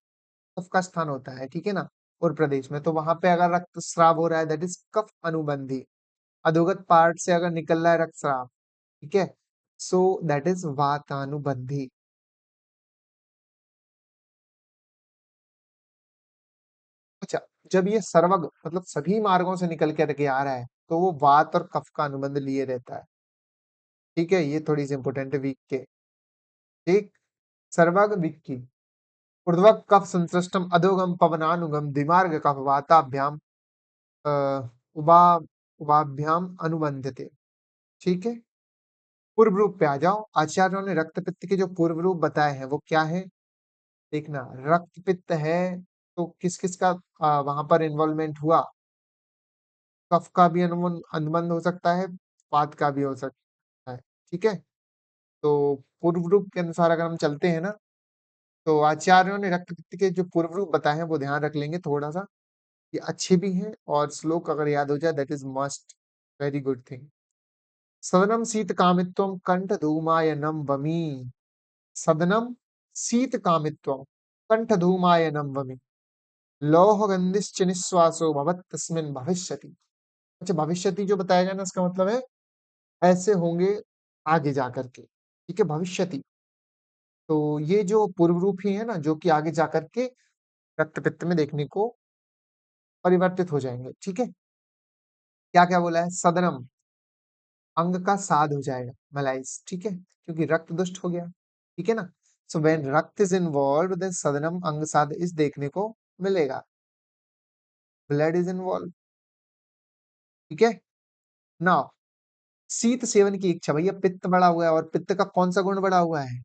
कफ का स्थान होता है, ठीक है ना, और प्रदेश में, तो वहां पे अगर रक्त स्राव हो रहा है दैट इज कफ अनुबंधी। अधोगत पार्ट से अगर निकल रहा है रक्त स्राव, ठीक है, सो दैट इज वातानुबंधी। अच्छा, जब ये सर्वग मतलब सभी मार्गों से निकल के आ रहा है तो वो वात और कफ का अनुबंध लिए रहता है। ठीक है, ये थोड़ी सी इंपॉर्टेंट है वीक के। ठीक, सर्वग वीक की, ऊर्ध्वक कफ संसृष्टम अधोगम पवनानुगम द्विमार्ग कफ वाताभ्याम अ, उबा उबाभ्याम अनुबंधते। ठीक है, पूर्व रूप पे आ जाओ, आचार्यों ने रक्त पित्त के जो पूर्व रूप बताए हैं वो क्या है। देखना, रक्त पित्त है तो किस किस का वहां पर इन्वॉल्वमेंट हुआ, कफ का भी अनुबंध हो सकता है, वात का भी हो सकता है। ठीक है, तो पूर्व रूप के अनुसार अगर हम चलते हैं ना, तो आचार्यों ने रक्त पित्त के जो पूर्व रूप बताए हैं वो ध्यान रख लेंगे थोड़ा सा, ये अच्छे भी हैं और श्लोक अगर याद हो जाए that is must, very good thing. सदनम शीत कामित्वम कंठ धूमायनम वमी, सदनम शीत कामित्वम कंठ धूमायनम वमी, लौह गंधिश्च निश्वासो भवत् तस्मिन् भविष्यति। अच्छा, भविष्यति जो बताया गया ना, इसका मतलब है ऐसे होंगे आगे जाकर के। ठीक है, भविष्यति, तो ये जो पूर्व रूप ही है ना जो कि आगे जाकर के रक्त पित्त में देखने को परिवर्तित हो जाएंगे। ठीक है, क्या क्या बोला है, सदनम अंग का साध हो जाएगा, मलाइस, ठीक है, क्योंकि रक्त दुष्ट हो गया। ठीक है ना, सो व्हेन रक्त इज इन्वॉल्व देन सदनम अंग साध इस देखने को मिलेगा, ब्लड इज इन्वॉल्व। ठीक है, नाउ शीत सेवन की इच्छा, भैया पित्त बढ़ा हुआ है और पित्त का कौन सा गुण बढ़ा हुआ है,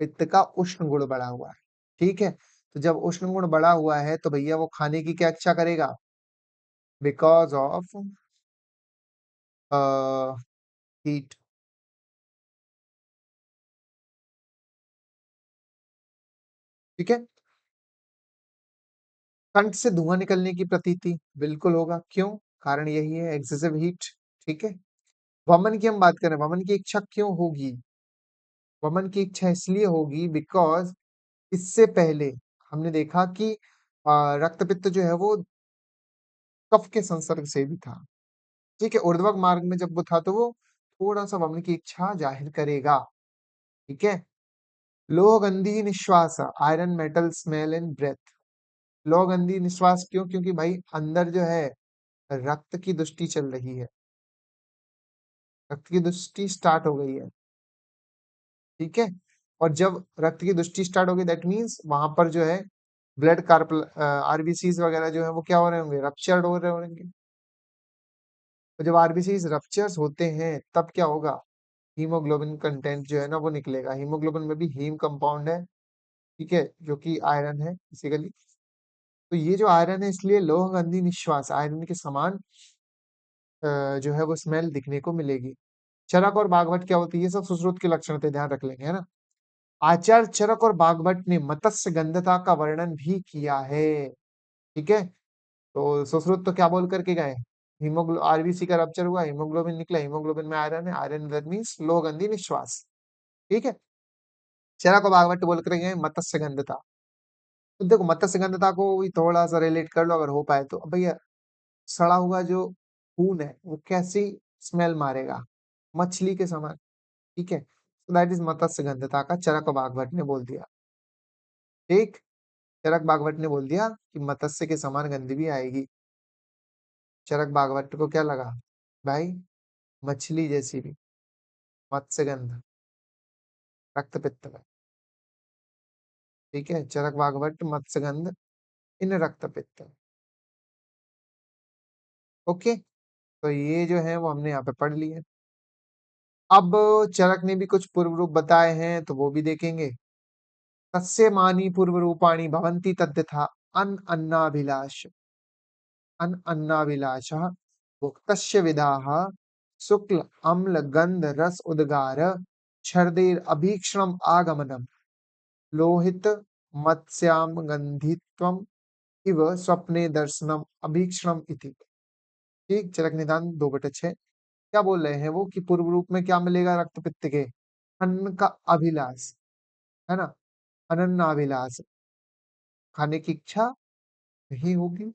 पित्त का उष्ण गुण बढ़ा हुआ है। ठीक है, तो जब उष्ण गुण बढ़ा हुआ है तो भैया वो खाने की क्या इच्छा करेगा, बिकॉज ऑफ हीट। ठीक है, कंठ से धुआं निकलने की प्रतीति बिल्कुल होगा, क्यों, कारण यही है एक्सेसिव हीट। ठीक है, वमन की हम बात करें, वमन की इच्छा क्यों होगी, वमन की इच्छा इसलिए होगी बिकॉज इससे पहले हमने देखा कि रक्त पित्त जो है वो कफ के संसर्ग से भी था। ठीक है, ऊर्ध्वक मार्ग में जब वो था तो वो थोड़ा सा वमन की इच्छा जाहिर करेगा। ठीक है, लोह गंधी निश्वास, iron metal smell in breath, लोह गंधी निश्वास क्यों, क्योंकि भाई अंदर जो है रक्त की दृष्टि चल रही है, रक्त की दृष्टि स्टार्ट हो गई है। ठीक है, और जब रक्त की दृष्टि स्टार्ट होगी दैट मीन्स वहां पर जो है ब्लड कार्प आरबीसीज वगैरह जो है वो क्या हो रहे होंगे, रप्चर्ड हो रहे होंगे। तो जब आरबीसीज रप्चर्स होते हैं तब क्या होगा, हीमोग्लोबिन कंटेंट जो है ना वो निकलेगा, हीमोग्लोबिन में भी हीम कंपाउंड है। ठीक है, जो कि आयरन है बेसिकली, तो ये जो आयरन है इसलिए लोह गंधी निश्वास आयरन के समान जो है वो स्मेल दिखने को मिलेगी। चरक और बागवट क्या होती है, ये सब सुश्रुत के लक्षण थे, ध्यान रख लेंगे, है ना। आचार्य चरक और बागवट ने मत्स्य गंधता का वर्णन भी किया है। ठीक है, तो सुश्रुत तो क्या बोल करके गए, हीमोग्लो आरबीसी का रप्चर हुआ, हीमोग्लोबिन निकला, हीमोग्लोबिन में आयरन है, आयरन दैट मींस लो गंधी निश्वास। ठीक है, चरक और बागवट बोल कर गए मत्स्य गंधता। तो देखो मत्स्य गंधता को भी थोड़ा सा रिलेट कर लो अगर हो पाए तो। अब भैया सड़ा हुआ जो खून है वो कैसी स्मेल मारेगा, मछली के समान। ठीक है, दैट इज़ मत्स्य गंधता का चरक भागवत ने बोल दिया। ठीक? चरक भागवत ने बोल दिया कि मत्स्य के समान गंध भी आएगी। चरक भागवत को क्या लगा? भाई मछली जैसी भी मत्स्य गंध, रक्त पित्त में। ठीक है? चरक भागवत मत्स्य गंध इन रक्त पित्त। ओके? तो ये जो है वो हमने यहाँ पे पढ़ लिए। अब चरक ने भी कुछ पूर्व रूप बताए हैं तो वो भी देखेंगे। तस्यमानि पूर्वरूपाणि भवन्ति तद्यथा अन्नाभिलाष अन्नाभिलाषः भुक्तस्य विधाः शुक्ल अम्ल गंध रस उद्गार छर्देर अभीक्षणम आगमनम लोहित मत्स्याम गंधित्वम इव स्वप्ने दर्शनम अभीक्षणम इति। ठीक, चरक निदान 2/6। क्या बोल रहे हैं वो कि पूर्व रूप में क्या मिलेगा रक्त पित्त के? अन्न का अभिलाष, है ना? अनन्नाभिलाष, खाने की इच्छा नहीं होगी।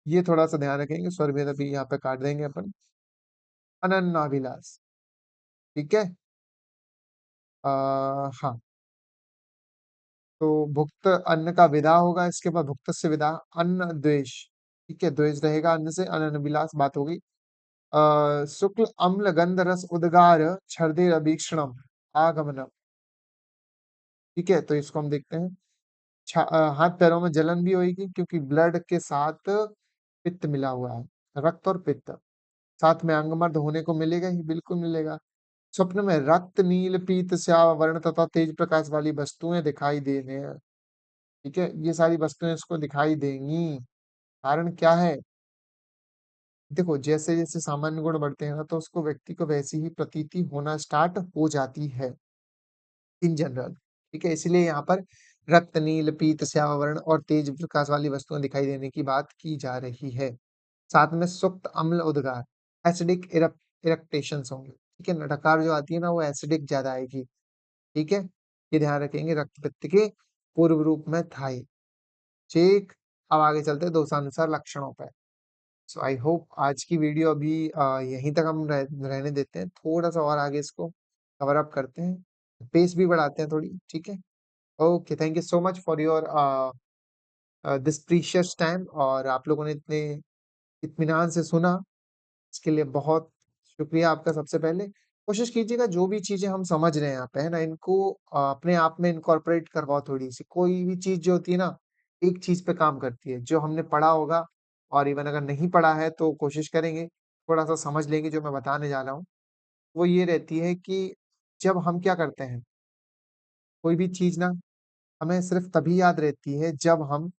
ये थोड़ा-सा ध्यान रखेंगे, स्वर भेद अभी यहाँ पे काट देंगे अपन। अनन्नाभिलाष, ठीक है? हाँ, तो भुक्त अन्न का विदा होगा, इसके बाद भुक्तस्य विदा, अन्न द्वेष, ठीक है? द्वेष रहेगा अन्न से, अनन्नभिलाष बात हो गई। शुक्ल अम्ल गंध रस उद्गार छर्दे अभीक्षणम आगमनम, ठीक है? तो इसको हम देखते हैं। हाथ पैरों में जलन भी होगी क्योंकि ब्लड के साथ पित्त मिला हुआ है, रक्त और पित्त। साथ में अंगमर्द होने को मिलेगा ही, बिल्कुल मिलेगा। स्वप्न में रक्त नील पीत स्याव वर्ण तथा तेज प्रकाश वाली वस्तुएं दिखाई देने हैं। ठीक है, ये सारी वस्तुएं इसको दिखाई देंगी। कारण क्या है? देखो, जैसे जैसे सामान्य गुण बढ़ते हैं ना तो उसको व्यक्ति को वैसी ही प्रतीति होना स्टार्ट हो जाती है इन जनरल। ठीक है, इसलिए यहाँ पर रक्त नील पीत स्याव वर्ण और तेज प्रकाश वाली वस्तुएं दिखाई देने की बात की जा रही है। साथ में सुक्त अम्ल उद्गार, एसिडिक इरेक्टेशंस होंगे। ठीक है, नटकार जो आती है ना वो एसिडिक ज्यादा आएगी। ठीक है, ये ध्यान रखेंगे रक्त पित्त के पूर्व रूप में था ये। ठीक, अब आगे चलते हैं दोषानुसार लक्षणों पे। सो आई होप आज की वीडियो अभी यहीं तक हम रहने देते हैं, थोड़ा सा और आगे इसको कवर अप करते हैं, पेस भी बढ़ाते हैं थोड़ी। ठीक है, okay, thank you so much for your this precious time, और आप लोगों ने इतने इत्मीनान से सुना, इसके लिए बहुत शुक्रिया आपका। सबसे पहले कोशिश कीजिएगा जो भी चीज़ें हम समझ रहे हैं यहाँ पे, है ना, इनको अपने आप में इनकॉर्पोरेट करवाओ थोड़ी-सी। कोई भी चीज़ जो होती है ना, एक चीज़ पे काम करती है, जो हमने पढ़ा होगा, और इवन अगर नहीं पढ़ा है तो कोशिश करेंगे, थोड़ा-सा समझ लेंगे जो मैं बताने जा रहा हूँ। वो ये रहती है कि जब हम क्या करते हैं, कोई भी चीज़ ना हमें सिर्फ़ तभी याद रहती है जब हम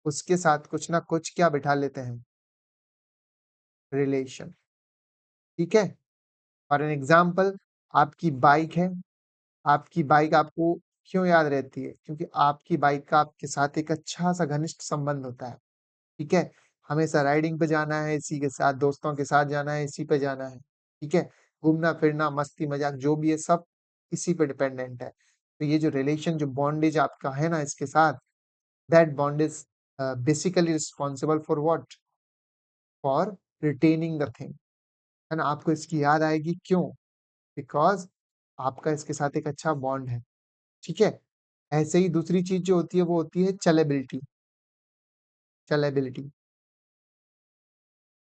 उसके साथ कुछ ना कुछ क्या बिठा लेते हैं, रिलेशन। ठीक है? फॉर एन एग्ज़ाम्पल, आपकी बाइक है, आपकी बाइक आपको क्यों याद रहती है? क्योंकि आपकी बाइक का आपके साथ एक अच्छा-सा घनिष्ठ संबंध होता है, ठीक है? हमेशा राइडिंग पे जाना है, इसी के साथ दोस्तों के साथ जाना है, इसी पे जाना है, ठीक है? घूमना-फिरना, मस्ती-मज़ाक जो भी है सब इसी पे डिपेंडेंट है। तो ये जो रिलेशन, जो बॉन्डेज आपका है ना इसके साथ, that bond is basically responsible for what? For retaining the thing, है ना? आपको इसकी याद आएगी क्यों? बिकॉज़ आपका इसके साथ एक अच्छा बॉन्ड है, ठीक है? ऐसे ही दूसरी चीज़ जो होती है वो होती है चलेबिलिटी, चलेबिलिटी,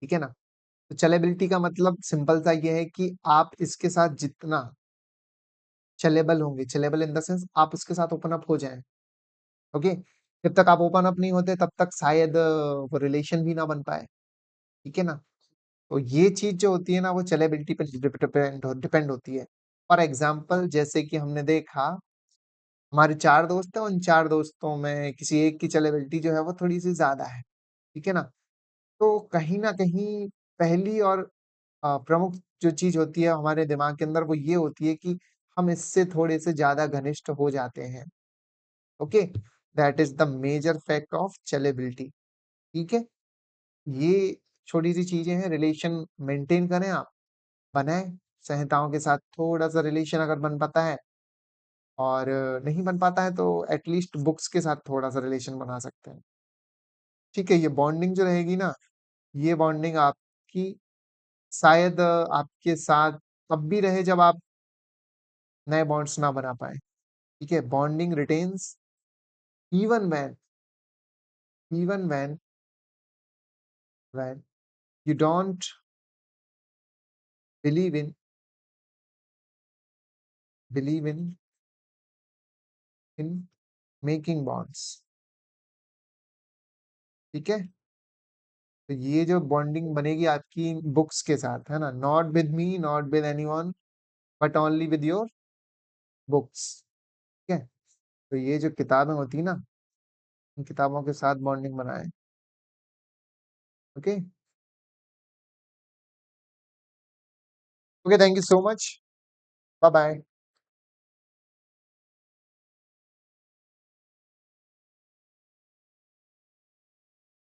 ठीक है ना? तो चलेबिलिटी का मतलब सिंपल सा ये है कि आप इसके साथ जितना चलेबल होंगे, चलेबल इन द सेंस आप उसके साथ ओपन अप हो जाएँ, ओके? जब तक आप ओपन अप नहीं होते तब तक शायद वो रिलेशन भी ना बन पाए, ठीक है ना? तो ये चीज़ जो होती है ना वो चलेबिलिटी पे डिपेंड होती है। फॉर एग्ज़ाम्पल, जैसे कि हमने देखा, हमारे 4 दोस्त हैं, उन 4 दोस्तों में किसी एक की चलेबिलिटी जो है वो थोड़ी-सी ज़्यादा है, ठीक है ना? तो कहीं न कहीं पहली और प्रमुख जो चीज़ होती है हमारे दिमाग के अंदर वो ये होती है कि हम इससे थोड़े-से ज़्यादा घनिष्ठ हो जाते हैं, okay? That is the major fact of चलेबिलिटी, ठीक है? ये छोटी-सी चीज़ें हैं, रिलेशन मेंटेन करें आप, बनाएँ, संहिताओं के साथ थोड़ा-सा रिलेशन अगर बन पाता है, और नहीं बन पाता है तो एट लीस्ट बुक्स के साथ थोड़ा-सा रिलेशन बना सकते हैं। ठीक है, ये बॉन्डिंग जो रहेगी ना, ये बॉन्डिंग आपकी शायद आपके साथ तब भी रहे जब आप नए बॉन्ड्स ना बना पाएँ, ठीक है? Bonding retains even when even when you don't believe in believe in making bonds, ठीक है? तो ये जो बॉन्डिंग बनेगी आपकी बुक्स के साथ, है ना? Not with me, not with anyone, but only with your books, ठीक है? तो ये जो किताबें होती हैं ना, इन किताबों के साथ बॉन्डिंग बनाएँ, okay? Okay, thank you so much. Bye bye.